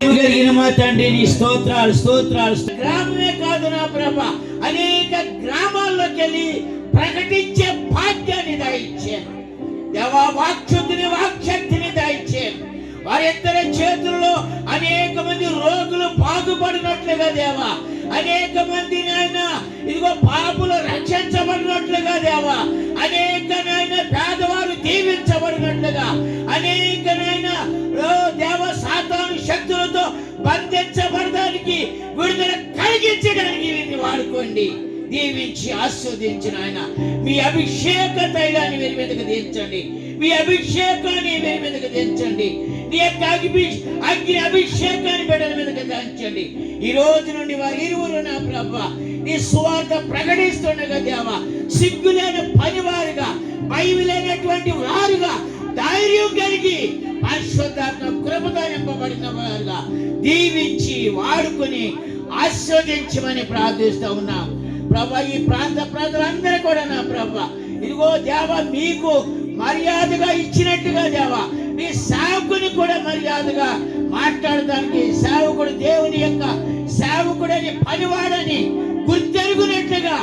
కలిగిన మా తండ్రి నీ స్తోత్రాలు స్తోత్రాలు. గ్రామమే కాదు నా ప్రభ, అనేక గ్రామాల్లోకి వెళ్ళి ప్రకటించే భాగ్యాన్ని దయచేయండి దేవా. వాక్శుద్ధిని వాక్శక్తిని దయచేయండి. వారిద్దరి చేతుల్లో అనేక మంది రోగులు బాగుపడినట్లుగా దేవా, అనేక మంది నాయన ఇదిగో పాపులు రక్షించబడినట్లుగా దేవా, అనేక నాయన పేదవారు దీవించబడినట్లుగా, అనేక నాయన దేవ సాతాను శక్తులతో బంధించబడడానికి విడుదల కలిగించడానికి వీరిని వాడుకోండి. దీవించి ఆస్వాదించిన ఆయన మీ అభిషేక తైలాన్ని వీరి మీదకి దించండి, మీ అభిషేకాన్ని వీరి మీదకి దించండి, నీ యొక్క అగ్ని అభిషేకాన్ని బిడ్డల మీదకి దించండి. ఈ రోజు నుండి వారి ఇరువురు నా ప్రభా నీ సువార్త ప్రకటిస్తుండగా దేవా, సిగ్గులేని పనివారుగా, భయలేనటువంటి వారుగా, ధైర్యం కలిగి పరిశుద్ధాత్మ కృపతో నింపబడిన వారుగా దీవించి వాడుకొని ఆస్వాదించమని ప్రార్థిస్తూ ఉన్నాం ప్రభా. ఈ ప్రాంత ప్రజలందరూ కూడా నా ప్రభా ఇదిగో దేవ మీకు మర్యాదగా ఇచ్చినట్టుగా దేవా, మీ సేవకుని కూడా మర్యాదగా మాట్లాడడానికి, సేవకుడు దేవుని యొక్క సేవకుడని పనివాడని గుర్తెరుగునట్లుగా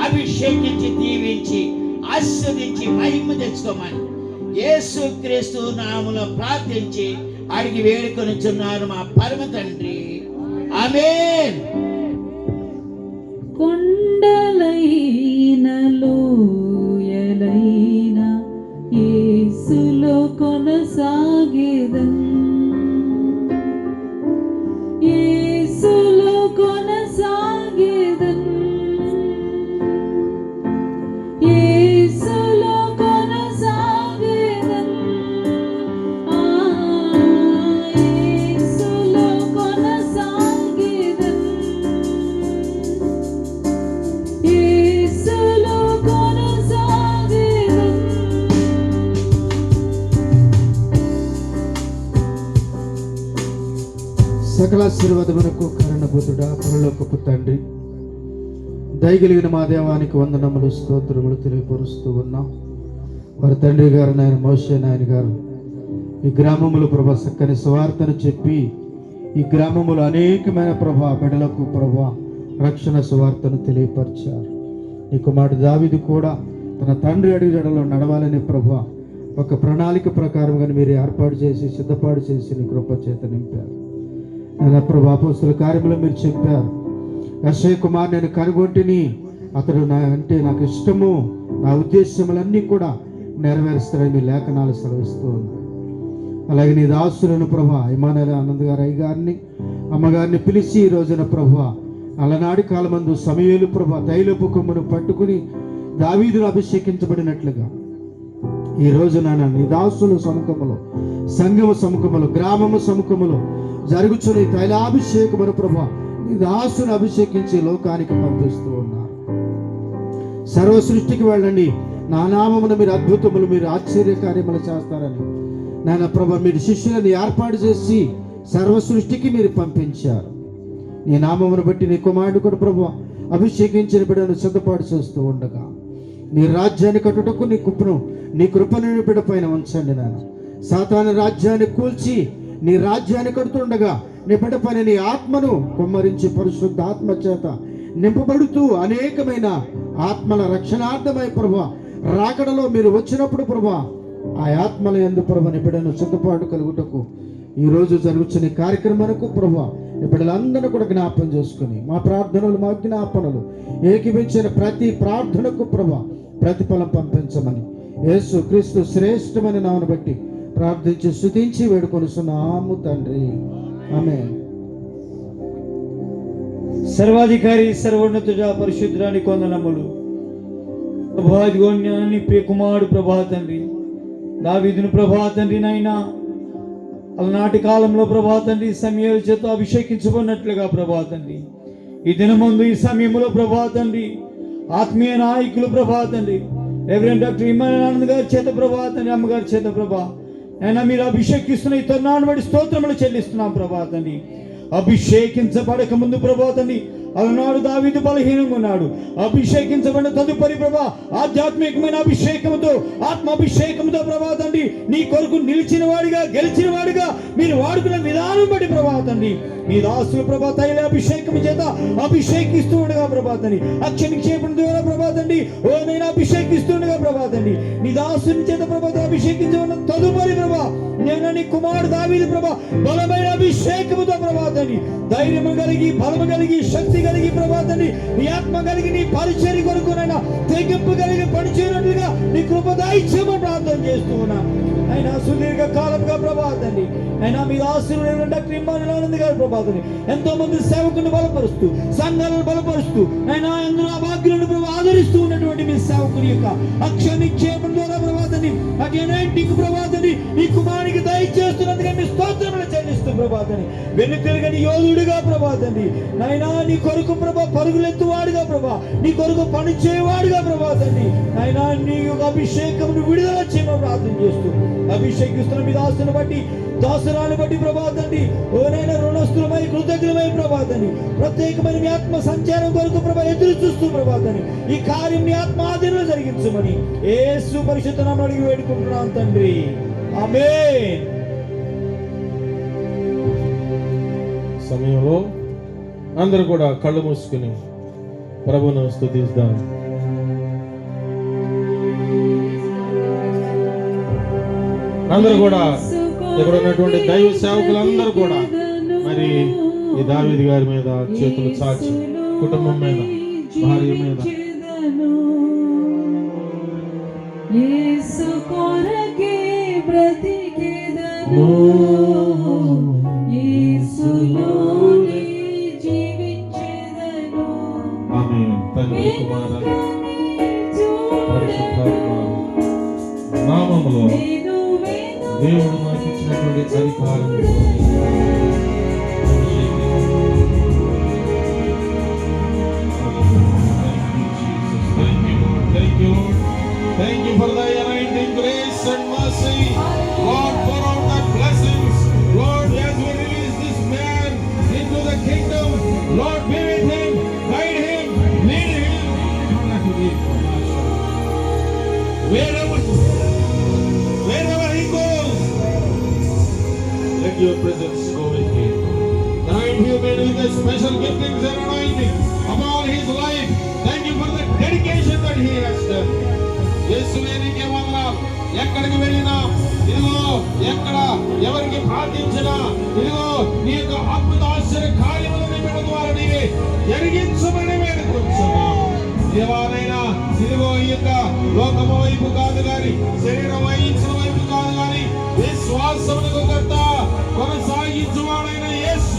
అభిషేకించి దీవించి ఆస్వాదించి మహిమ తెచ్చుకోమని యేసుక్రీస్తు నామములో ప్రార్థించి అడిగి వేడుకొనుచున్నాను మా పరమ తండ్రి, ఆమేన్. కొండలైన లోయలైన యేసులో కొనసాగేదన్, యేసులో కొనసాగేదన్, యేసులో కొనసాగేదన్, యేసులో కొనసాగేదన్, యేసులో కొనసాగేదన్. సకల ఆశీర్వాదమునకు కారణభూతుడా పరలోకపు తండ్రి, దయగలిగిన మా దేవానికి వందనములు స్తోత్రములు తెలియపరుస్తూ ఉన్నాం. వారి తండ్రి గారు నాయన మోషే నాయన గారు ఈ గ్రామములు ప్రభా చక్కని సువార్తను చెప్పి ఈ గ్రామములు అనేకమైన ప్రభా బిడ్డలకు ప్రభా రక్షణ సువార్తను తెలియపరిచారు. ఈ కుమారుడు దావీదు కూడా తన తండ్రి అడుగుజాడలో నడవాలని ప్రభా ఒక ప్రణాళిక ప్రకారంగా మీరు ఏర్పాటు చేసి సిద్ధపాటు చేసి నీ కృప చేత నింపారు. నేను ప్రభా అపోస్తలుల కార్యములో మీరు చెప్పారు, యెషయా కుమార్ నేను కనుగొంటిని, అతడు అంటే నాకు ఇష్టము, నా ఉద్దేశములన్నీ కూడా నెరవేరుస్తారని మీ లేఖనాలు సెలవిస్తూ ఉన్నాయి. అలాగే నీ దాసులను ప్రభా ఇమానుయేల్ ఆనంద్ గారు అయ్యగారిని అమ్మగారిని పిలిచి ఈ రోజున ప్రభా అలనాటి కాలమందు సమూయేలు ప్రభా తైలపు కొమ్మును పట్టుకుని దావీదును అభిషేకించబడినట్లుగా ఈ రోజున నీ దాసుల సముఖములో, సంఘము సముఖములో, గ్రామము సముఖములో జరుగుచున్న తైలాభిషేకమును ప్రభా నీ దాసును అభిషేకించి లోకానికి పంపిస్తూ ఉన్నారు. సర్వ సృష్టికి వెళ్ళండి, నా నామమున మీరు అద్భుతములు, మీరు ఆశ్చర్య కార్యములు చేస్తారని నాయన ప్రభా మీరు శిష్యులను ఏర్పాటు చేసి సర్వ సృష్టికి మీరు పంపించారు. నీ నామమును బట్టి నీ కుమారుడు కూడా ప్రభు అభిషేకించిన బిడ్డను సిద్ధపాటు చేస్తూ ఉండగా నీ రాజ్యాన్ని కట్టుటకు నీ కృపను బిడ్డ పైన ఉంచండి. నాయన సాతాను రాజ్యాన్ని కూల్చి నీ రాజ్యాన్ని కడుతుండగా నీ బిడ్డ పైన నీ ఆత్మను కుమ్మరించి పరిశుద్ధ ఆత్మ చేత నింపబడుతూ అనేకమైన ఆత్మల రక్షణార్థమై ప్రభా రాకడలో మీరు వచ్చినప్పుడు ప్రభా ఆ ఆత్మల యందు ప్రభా నీ బిడ్డను సిద్ధపాటు కలుగుటకు ఈరోజు జరుగుతున్న కార్యక్రమానికి ప్రభా నీ బిడ్డలందరూ కూడా జ్ఞాపం చేసుకుని మా ప్రార్థనలు మా జ్ఞాపనలు ఏకీపించిన ప్రతి ప్రార్థనకు ప్రభా ప్రతిఫలం పంపించమని యేసు క్రీస్తు శ్రేష్టమైన నామను బట్టి ప్రార్థించి స్తుతించి వేడుకొనుచున్నాము తండ్రి, ఆమేన్. సర్వాధికారి సర్వోన్నతుడా పరిశుద్ధానికి వందనములు. ప్రభాని ప్రియ కుమారుడు ప్రభా తండ్రి దావీదును ప్రభా తండ్రి నైనా అలనాటి కాలంలో ప్రభా తండ్రి సమయాల చేత అభిషేకించబడినట్లుగా ప్రభా తండ్రి ఈ దినమందు ఈ సమయంలో ప్రభా తండ్రి ఆత్మీయ నాయకులు ప్రభా తండ్రి రెవరెండ్ డాక్టర్ ఇమానుయేల్ ఆనంద్ గారి చేత ప్రభా తండ్రి అమ్మగారి చేత ప్రభా అయినా మీరు అభిషేకిస్తున్న ఈ తరుణాన్ని బట్టి స్తోత్రములు చెల్లిస్తున్నాం ప్రభా తండ్రి. అభిషేకించబడక ముందు ప్రభా తండ్రి అలనాడు దావీదు బలహీనంగా ఉన్నాడు. అభిషేకించబడిన తదుపరి ప్రభా ఆధ్యాత్మికమైన అభిషేకంతో, ఆత్మాభిషేకంతో ప్రభా తండ్రి నీ కొరకు నిలిచిన వాడిగా, గెలిచిన వాడిగా మీరు వాడుకున్న విధానం బట్టి ప్రభా తండ్రి మీ దాసులు ప్రభా తైల అభిషేకం చేత అభిషేకిస్తూ ఉండగా ప్రభా తండ్రి అక్షనిక్షేపణ ద్వారా ప్రభా తండ్రి ఓ నేను అభిషేకిస్తుండగా ప్రభా తండ్రి నీ దాసుని చేత ప్రభా అభిషేకించబడిన తదుపరి ప్రభా నేను నీ కుమారుడు దావీదు ప్రభా బలమైన అభిషేకముతో ప్రభా తండ్రి ధైర్యము కలిగి, బలము కలిగి, శక్తి కలిగి ప్రభా తండ్రి నీ ఆత్మ కలిగి నీ పరిచర్య కొరకునైనా తెగింపు కలిగి పనిచేయనట్లుగా నీ కృప దయచేయమని ప్రార్థన చేస్తూ ఉన్నాను. అయినా సుదీర్ఘ కాలంగా ప్రభా తండ్రి అయినా మీ దాసులు డాక్టర్ ఇమ్మానుయేల్ గారు ప్రభా తండ్రి ఎంతో మంది సేవకులను బలపరుస్తూ, సంఘాలను బలపరుస్తూ అయినా అందరూ అభాగ్యులను ప్రభా ఆదరిస్తూ ఉన్నటువంటి మీ సేవకుని యొక్క అక్షనిక్షేపణ ద్వారా ప్రభా తండ్రి అటెనైటింగ్ ప్రభా తండ్రి నీ కుమారునికి దయచేస్తున్నందుకే మీ స్తోత్రములు చెల్లిస్తూ ప్రభా తండ్రి వెనుతిరగని యోధుడిగా ప్రభా తండ్రి నైనా నీ కొరకు ప్రభా పరుగులెత్తువాడుగా ప్రభా నీ కొరకు పని చేయవాడుగా ప్రభా తండ్రి నైనా నీ యొక్క అభిషేకమును విడుదల చేయమని ప్రార్థన చేస్తూ అభిషేకిస్తున్న మీ దాసుని బట్టి, దాసురాన్ని బట్టి ప్రభా తండ్రి ఓనైనా రుణస్థులమై కృతజ్ఞులమై ప్రభా తండ్రి ప్రత్యేకమైన మీ ఆత్మ సంచారం కొరకు ప్రభా ఎదురు చూస్తూ ప్రభా తండ్రి ఈ కార్యం మీ ఆత్మ ఆధీనంలో జరిగించమని యేసు పరిశుద్ధ నామమున అడిగి వేడుకుంటున్నాం తండ్రి, ఆమేన్. సమయంలో అందరూ కూడా కళ్ళు మూసుకుని ప్రభువును స్తుతిద్దాం. అందరూ కూడా ఇక్కడ ఉన్నటువంటి దైవ సేవకులందరూ కూడా మరి ఈ దావీదు గారి మీద చేతులు చాచి కుటుంబం మీద, భార్య మీద యేసు కొరకే బ్రతికెదను, యేసులోనే జీవించెదను. ఆమేన్. తండ్రి కుమార పరిశుద్ధాత్మ నామములో దేవుడు మనకి ఇచ్చినటువంటి అధికారం Thank you for the anointing grace and mercy. Lord, pour out that blessings. Lord, as we release this man into the kingdom, Lord, be with him, guide him, lead him. Wherever he goes, let your presence go with him. Anoint him with the special giftings and anointing upon his life. Thank you for the dedication that he has done. యేసువే నీకే వందనాలు. ఎక్కడికి వెళ్ళినా ఇదిగో, ఎక్కడ ఎవరికి ప్రార్థించినా ఇదిగో నీ యొక్క అద్భుత ఆశ్చర్య కార్యములు నీ బిడ్డ ద్వారా నీవే జరిగించమని వేడుకొంచున్నాం. దేవానైనా ఇదిగో ఈ యొక్క లోకము వైపు కాదు గాని, శరీరం వహించిన వైపు కాదు గాని, విశ్వాసమునకు కర్త కొనసాగించువాడైన యేసు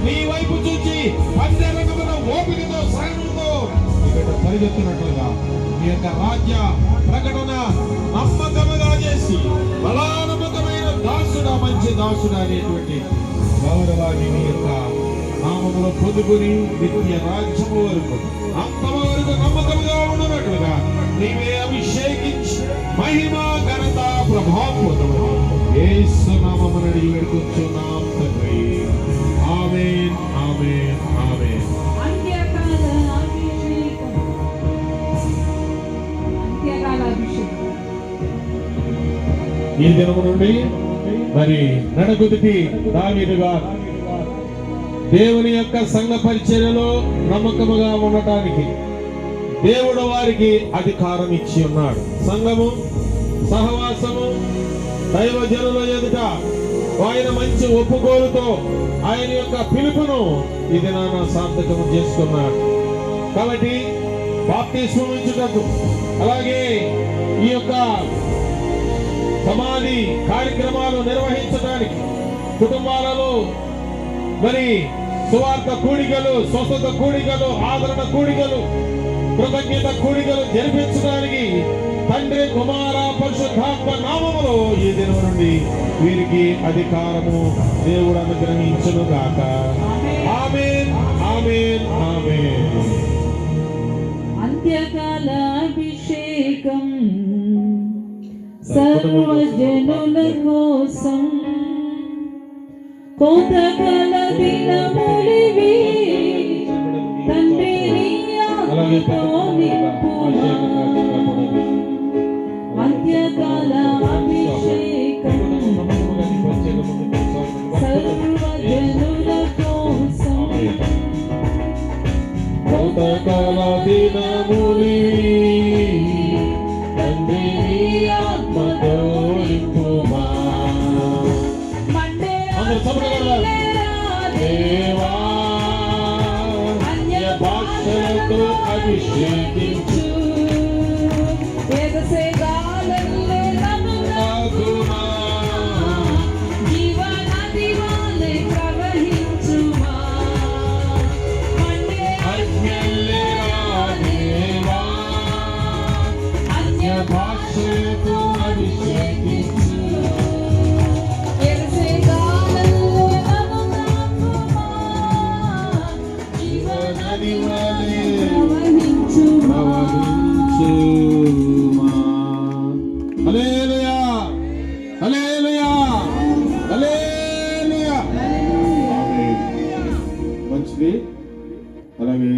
నీ వైపు చూచి పంజరకమున ఓపికతో సహనంతో ఇక్కడ పరిగెత్తున్నట్లుగా నీ యొక్క రాజ్య ప్రకటన నమ్మకముగా చేసి బలానమ్మకమైన దాసుడా, మంచి దాసుడా అనేటువంటి గౌరవాన్ని నీ యొక్క నామములో పొందుకుని నిత్య రాజ్యము వరకు అంతము వరకు నమ్మకముగా ఉన్నట్లుగా నీవే అభిషేకించి మహిమ ఘనత ప్రభావం పొందమని యేసు నామమున అడిగి వేడుకొంచున్నాం తండ్రి, ఆమేన్, ఆమేన్, ఆమేన్. ఈ దినము నుండి మరి నడగుదిటి దావీదు గారు దేవుని యొక్క సంఘ పరిచర్యలో నమ్మకముగా ఉండటానికి దేవుడు వారికి అధికారం ఇచ్చి ఉన్నాడు. సంఘము, సహవాసము, దైవజనుల ఎదుట ఆయన మంచి ఒప్పుకోలుతో ఆయన యొక్క పిలుపును ఈ దినాన సార్థకం చేసుకున్నాడు. కాబట్టి బాప్తిస్మం ఇచ్చుటకు, అలాగే ఈ యొక్క సమాధి కార్యక్రమాలు నిర్వహించడానికి, కుటుంబాలలో మరి సువార్త కూడికలు, స్వస్థత కూడికలు, ఆదరణ కూడికలు, కృతజ్ఞత కూడికలు జరిపించడానికి తండ్రి, కుమార, పరిశుద్ధాత్మ నామములో ఈ దినం నుండి వీరికి అధికారము దేవుడు అనుగ్రహించును గాక. ఆమేన్, ఆమేన్, ఆమేన్. అంత్యకాల అభిషేకం సర్వజనుల కోసం, కోతకాల దినములివి తన అంత్యకాల అభిషేకం సర్వజనుల కోసం కొంతకాల దినములి తండ్రి నీ ఆత్మతో నింపుమా. మండే అందరూ చప్పట్లు దేవా అన్య భాషలతో అభిషేకించు ఎగసేగాలల్లే నన్ను నాకుమా. జీవనది వలె ప్రవహించుమా. మండే అజ్ఞలేరా దేవా అన్య భాషలతో అభిషేకించు ఎగసేగాలల్లే నన్ను తాకుమా. జీవనది వలె ప్రవహించుమా. ప్రవహించుమా. హల్లెలూయా హల్లెలూయా హల్లెలూయా. మంచిది. అలాగే